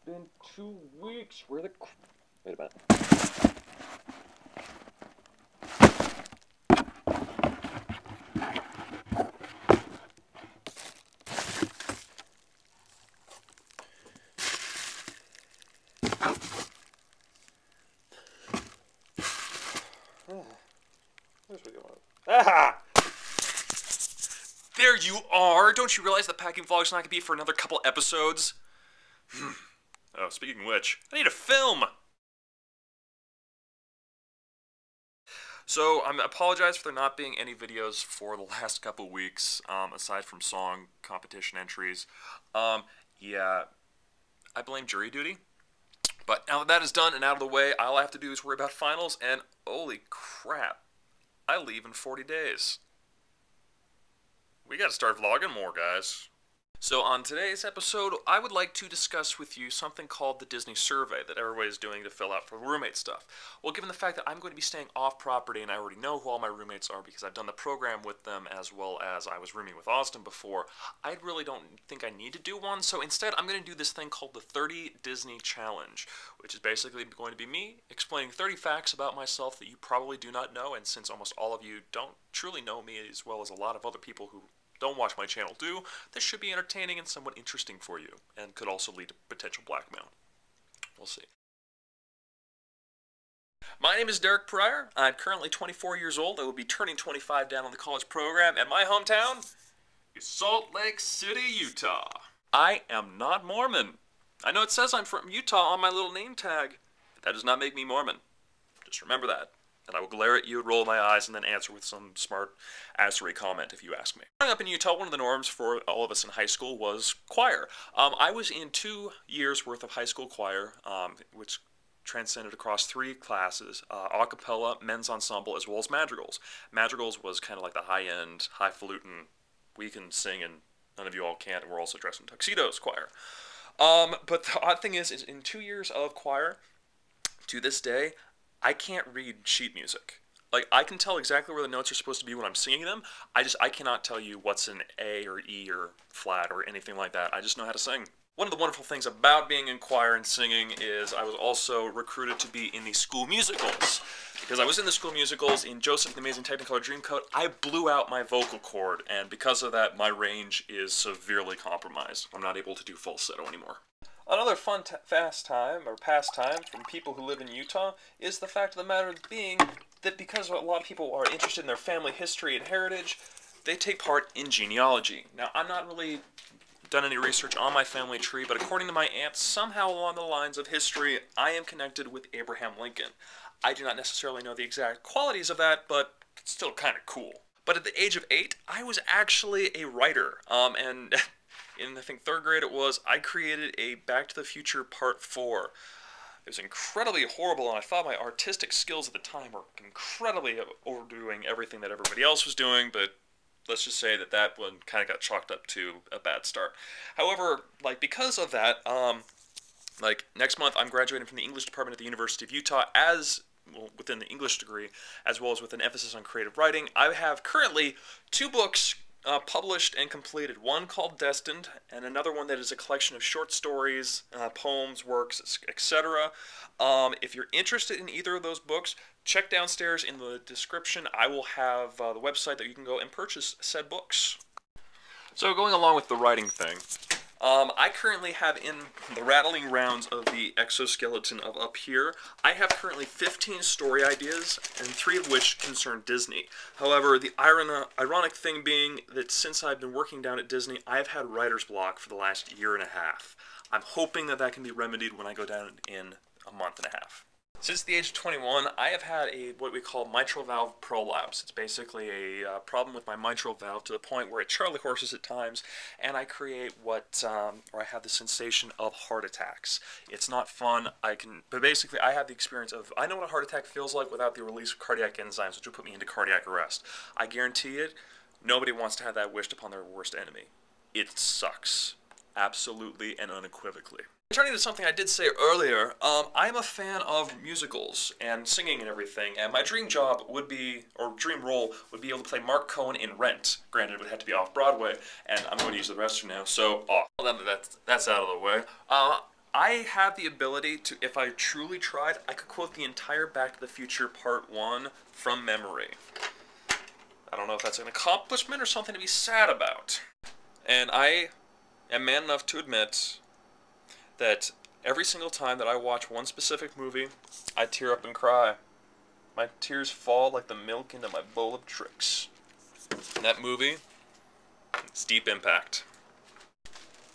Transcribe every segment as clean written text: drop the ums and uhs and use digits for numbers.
been 2 weeks. Where the... Wait a minute. Where's we going? Ah! There you are! Don't you realize the packing vlog's not going to be for another couple episodes? Oh, speaking of which, I need a film! So, I apologize for there not being any videos for the last couple weeks, aside from song competition entries. Yeah, I blame jury duty. But now that that is done and out of the way, all I have to do is worry about finals, and holy crap, I leave in 40 days. We gotta start vlogging more, guys. So on today's episode, I would like to discuss with you something called the Disney survey that everybody's doing to fill out for roommate stuff. Well, given the fact that I'm going to be staying off property and I already know who all my roommates are because I've done the program with them as well as I was rooming with Austin before, I really don't think I need to do one. So instead, I'm going to do this thing called the 30 Disney Challenge, which is basically going to be me explaining 30 facts about myself that you probably do not know. And since almost all of you don't truly know me as well as a lot of other people who don't watch my channel do, this should be entertaining and somewhat interesting for you, and could also lead to potential blackmail. We'll see. My name is Derek Pryor. I'm currently 24 years old. I will be turning 25 down on the college program, and my hometown is Salt Lake City, Utah. I am not Mormon. I know it says I'm from Utah on my little name tag, but that does not make me Mormon. Just remember that. And I will glare at you, roll my eyes, and then answer with some smart assery comment if you ask me. Growing up in Utah, one of the norms for all of us in high school was choir. I was in 2 years worth of high school choir, which transcended across 3 classes, a cappella, men's ensemble, as well as madrigals. Madrigals was kind of like the high-end, highfalutin, we can sing and none of you all can, and we're also dressed in tuxedos choir. But the odd thing is in 2 years of choir, to this day, I can't read sheet music. Like, I can tell exactly where the notes are supposed to be when I'm singing them. I cannot tell you what's an A or E or flat or anything like that. I just know how to sing. One of the wonderful things about being in choir and singing is I was also recruited to be in the school musicals. Because I was in the school musicals in Joseph and the Amazing Technicolor Dreamcoat, I blew out my vocal cord, and because of that, my range is severely compromised. I'm not able to do falsetto anymore. Another fun pastime from people who live in Utah is the fact of the matter being that because a lot of people are interested in their family history and heritage, they take part in genealogy. Now, I'm not really done any research on my family tree, but according to my aunt, somehow along the lines of history, I am connected with Abraham Lincoln. I do not necessarily know the exact qualities of that, but it's still kind of cool. But at the age of 8, I was actually a writer, and in, I think, 3rd grade it was, I created a Back to the Future Part 4. It was incredibly horrible, and I thought my artistic skills at the time were incredibly overdoing everything that everybody else was doing, but let's just say that that one kind of got chalked up to a bad start. However, like, because of that, like, next month I'm graduating from the English department at the University of Utah as, well, within the English degree, as well as with an emphasis on creative writing. I have currently 2 books published and completed, one called Destined, and another one that is a collection of short stories, poems, works, etc. If you're interested in either of those books, check downstairs in the description. I will have the website that you can go and purchase said books. So going along with the writing thing, I currently have in the rattling rounds of the exoskeleton of up here, I have currently 15 story ideas, and 3 of which concern Disney. However, the ironic thing being that since I've been working down at Disney, I've had writer's block for the last 1.5 years. I'm hoping that that can be remedied when I go down in a month and a half. Since the age of 21, I have had what we call mitral valve prolapse. It's basically a problem with my mitral valve to the point where it charley horses at times, and I create or I have the sensation of heart attacks. It's not fun. But basically I have the experience of, I know what a heart attack feels like without the release of cardiac enzymes, which will put me into cardiac arrest. I guarantee it, nobody wants to have that wished upon their worst enemy. It sucks. Absolutely and unequivocally. Turning to something I did say earlier, I'm a fan of musicals and singing and everything, and my dream job would be, or dream role, would be able to play Mark Cohen in Rent. Granted, it would have to be off Broadway, and I'm going to use the restroom now, so that's out of the way. I have the ability to, if I truly tried, I could quote the entire Back to the Future Part 1 from memory. I don't know if that's an accomplishment or something to be sad about. And I am man enough to admit that every single time that I watch one specific movie, I tear up and cry. My tears fall like the milk into my bowl of tricks. And that movie, it's Deep Impact.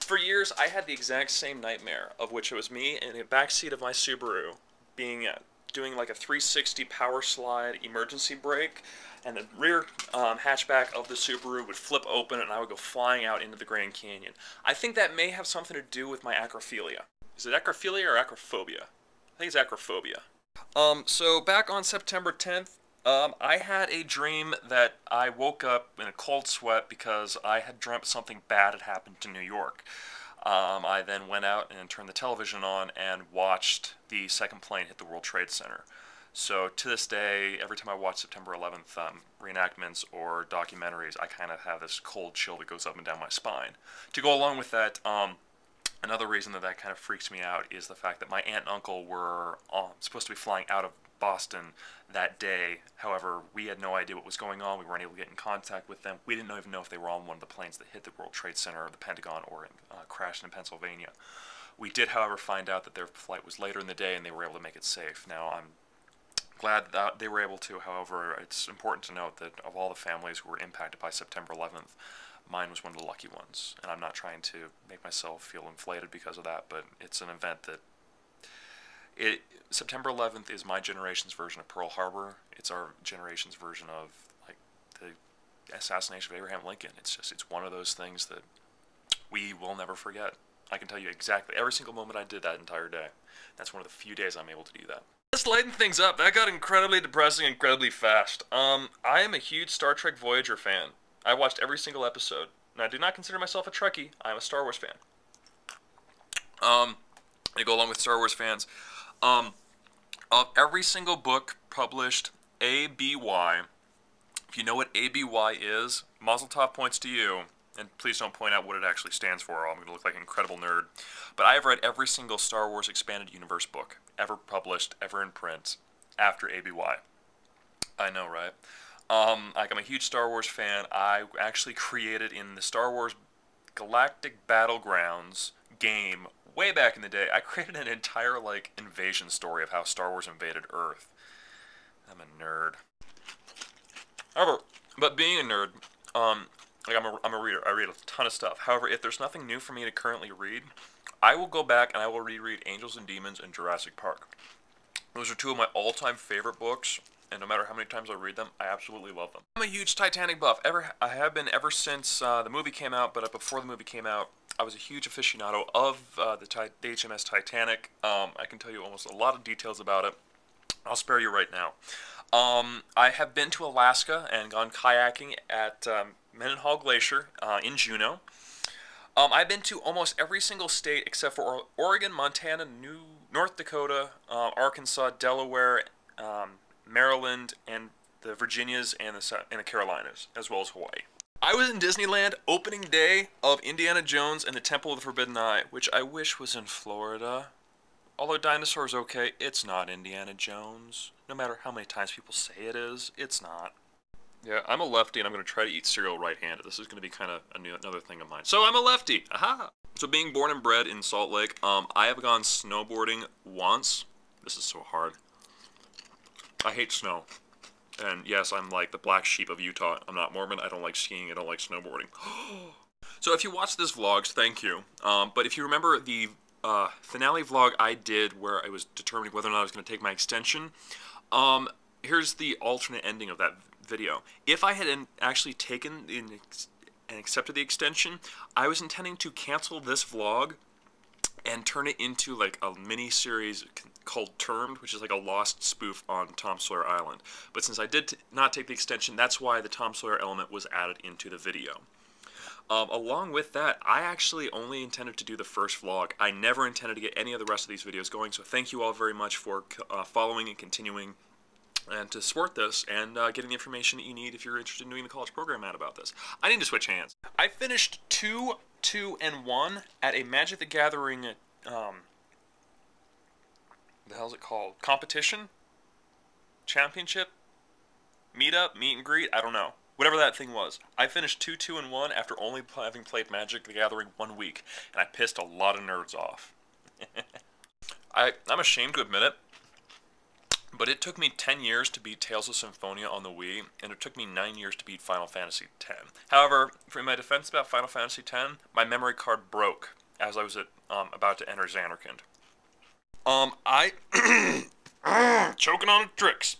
For years, I had the exact same nightmare, of which it was me in the backseat of my Subaru, doing like a 360 power slide emergency brake, and the rear hatchback of the Subaru would flip open and I would go flying out into the Grand Canyon. I think that may have something to do with my acrophilia. Is it acrophilia or acrophobia? I think it's acrophobia. So back on September 10th, I had a dream that I woke up in a cold sweat because I had dreamt something bad had happened to New York. I then went out and turned the television on and watched the second plane hit the World Trade Center. So to this day, every time I watch September 11th reenactments or documentaries, I kind of have this cold chill that goes up and down my spine. To go along with that, another reason that kind of freaks me out is the fact that my aunt and uncle were supposed to be flying out of Boston that day. However, we had no idea what was going on. We weren't able to get in contact with them. We didn't even know if they were on one of the planes that hit the World Trade Center or the Pentagon or crashed in Pennsylvania. We did, however, find out that their flight was later in the day and they were able to make it safe. Now, I'm glad that they were able to. However, it's important to note that of all the families who were impacted by September 11th, mine was one of the lucky ones. And I'm not trying to make myself feel inflated because of that, but it's an event that September 11th is my generation's version of Pearl Harbor. It's our generation's version of like the assassination of Abraham Lincoln. It's one of those things that we will never forget. I can tell you exactly every single moment I did that entire day. That's one of the few days I'm able to do that. Let's lighten things up. That got incredibly depressing incredibly fast. I am a huge Star Trek Voyager fan. I watched every single episode. And I do not consider myself a Trekkie. I'm a Star Wars fan. I go along with Star Wars fans. Of every single book published, ABY, if you know what ABY is, Mazel Tov points to you, and please don't point out what it actually stands for, or I'm going to look like an incredible nerd. But I have read every single Star Wars Expanded Universe book ever published, ever in print, after ABY. I know, right? I'm a huge Star Wars fan. I actually created in the Star Wars Galactic Battlegrounds game way back in the day, I created an entire, like, invasion story of how Star Wars invaded Earth. I'm a nerd. However, but being a nerd, like I'm a reader. I read a ton of stuff. However, if there's nothing new for me to currently read, I will go back and I will reread Angels and Demons and Jurassic Park. Those are two of my all-time favorite books, and no matter how many times I read them, I absolutely love them. I'm a huge Titanic buff. I have been ever since the movie came out, but before the movie came out, I was a huge aficionado of the HMS Titanic. I can tell you almost a lot of details about it. I'll spare you right now. I have been to Alaska and gone kayaking at Mendenhall Glacier in Juneau. I've been to almost every single state except for Oregon, Montana, North Dakota, Arkansas, Delaware, Maryland, and the Virginias and the Carolinas, as well as Hawaii. I was in Disneyland opening day of Indiana Jones and the Temple of the Forbidden Eye, which I wish was in Florida. Although dinosaurs okay, it's not Indiana Jones. No matter how many times people say it is, it's not. Yeah, I'm a lefty and I'm going to try to eat cereal right-handed. This is going to be kind of another thing of mine. So I'm a lefty! Aha! So being born and bred in Salt Lake, I have gone snowboarding once. This is so hard. I hate snow. And yes, I'm like the black sheep of Utah. I'm not Mormon, I don't like skiing, I don't like snowboarding. So if you watch this vlog, thank you. But if you remember the finale vlog I did where I was determining whether or not I was going to take my extension, here's the alternate ending of that video. If I had actually taken and accepted the extension, I was intending to cancel this vlog and turn it into like a mini-series called Termed, which is like a lost spoof on Tom Sawyer Island. But since I did not take the extension, that's why the Tom Sawyer element was added into the video. Along with that, I actually only intended to do the first vlog. I never intended to get any of the rest of these videos going, so thank you all very much for following and continuing and to support this and getting the information that you need if you're interested in doing the college program ad about this. I need to switch hands. I finished 2, 2, and 1 at a Magic the Gathering the hell's it called? Competition? Championship? Meetup? Meet and greet? I don't know. Whatever that thing was. I finished 2-2-1 after only having played Magic the Gathering 1 week, and I pissed a lot of nerds off. I'm ashamed to admit it, but it took me 10 years to beat Tales of Symphonia on the Wii, and it took me 9 years to beat Final Fantasy X. However, for my defense about Final Fantasy X, my memory card broke as I was about to enter Xanarkand. Choking on tricks.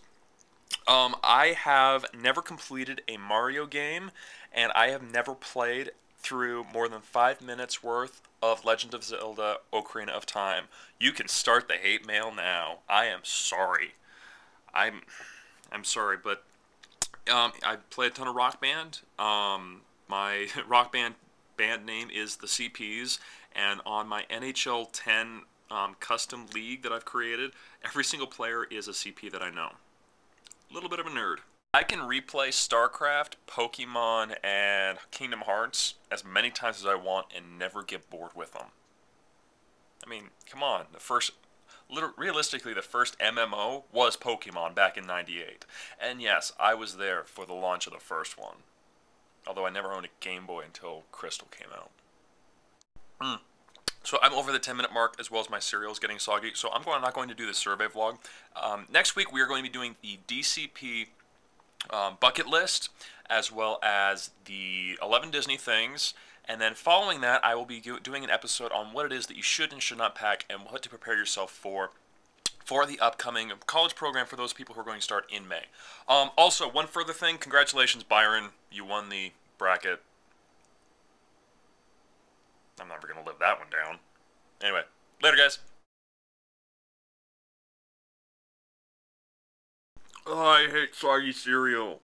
I have never completed a Mario game, and I have never played through more than 5 minutes worth of Legend of Zelda Ocarina of Time. You can start the hate mail now. I am sorry. I'm sorry, but I play a ton of Rock Band. My Rock Band name is the CPs, and on my NHL 10 custom league that I've created, every single player is a CP that I know. A little bit of a nerd. I can replay StarCraft, Pokemon, and Kingdom Hearts as many times as I want and never get bored with them. I mean, come on. Realistically, the first MMO was Pokemon back in '98. And yes, I was there for the launch of the first one. Although I never owned a Game Boy until Crystal came out. So I'm over the 10-minute mark, as well as my cereal is getting soggy. So I'm not going to do the survey vlog. Next week, we are going to be doing the DCP bucket list, as well as the 11 Disney things. And then following that, I will be doing an episode on what it is that you should and should not pack, and what to prepare yourself for the upcoming college program for those people who are going to start in May. Also, one further thing. Congratulations, Byron. You won the bracket. I'm never going to live that one down. Anyway, later, guys. Oh, I hate soggy cereal.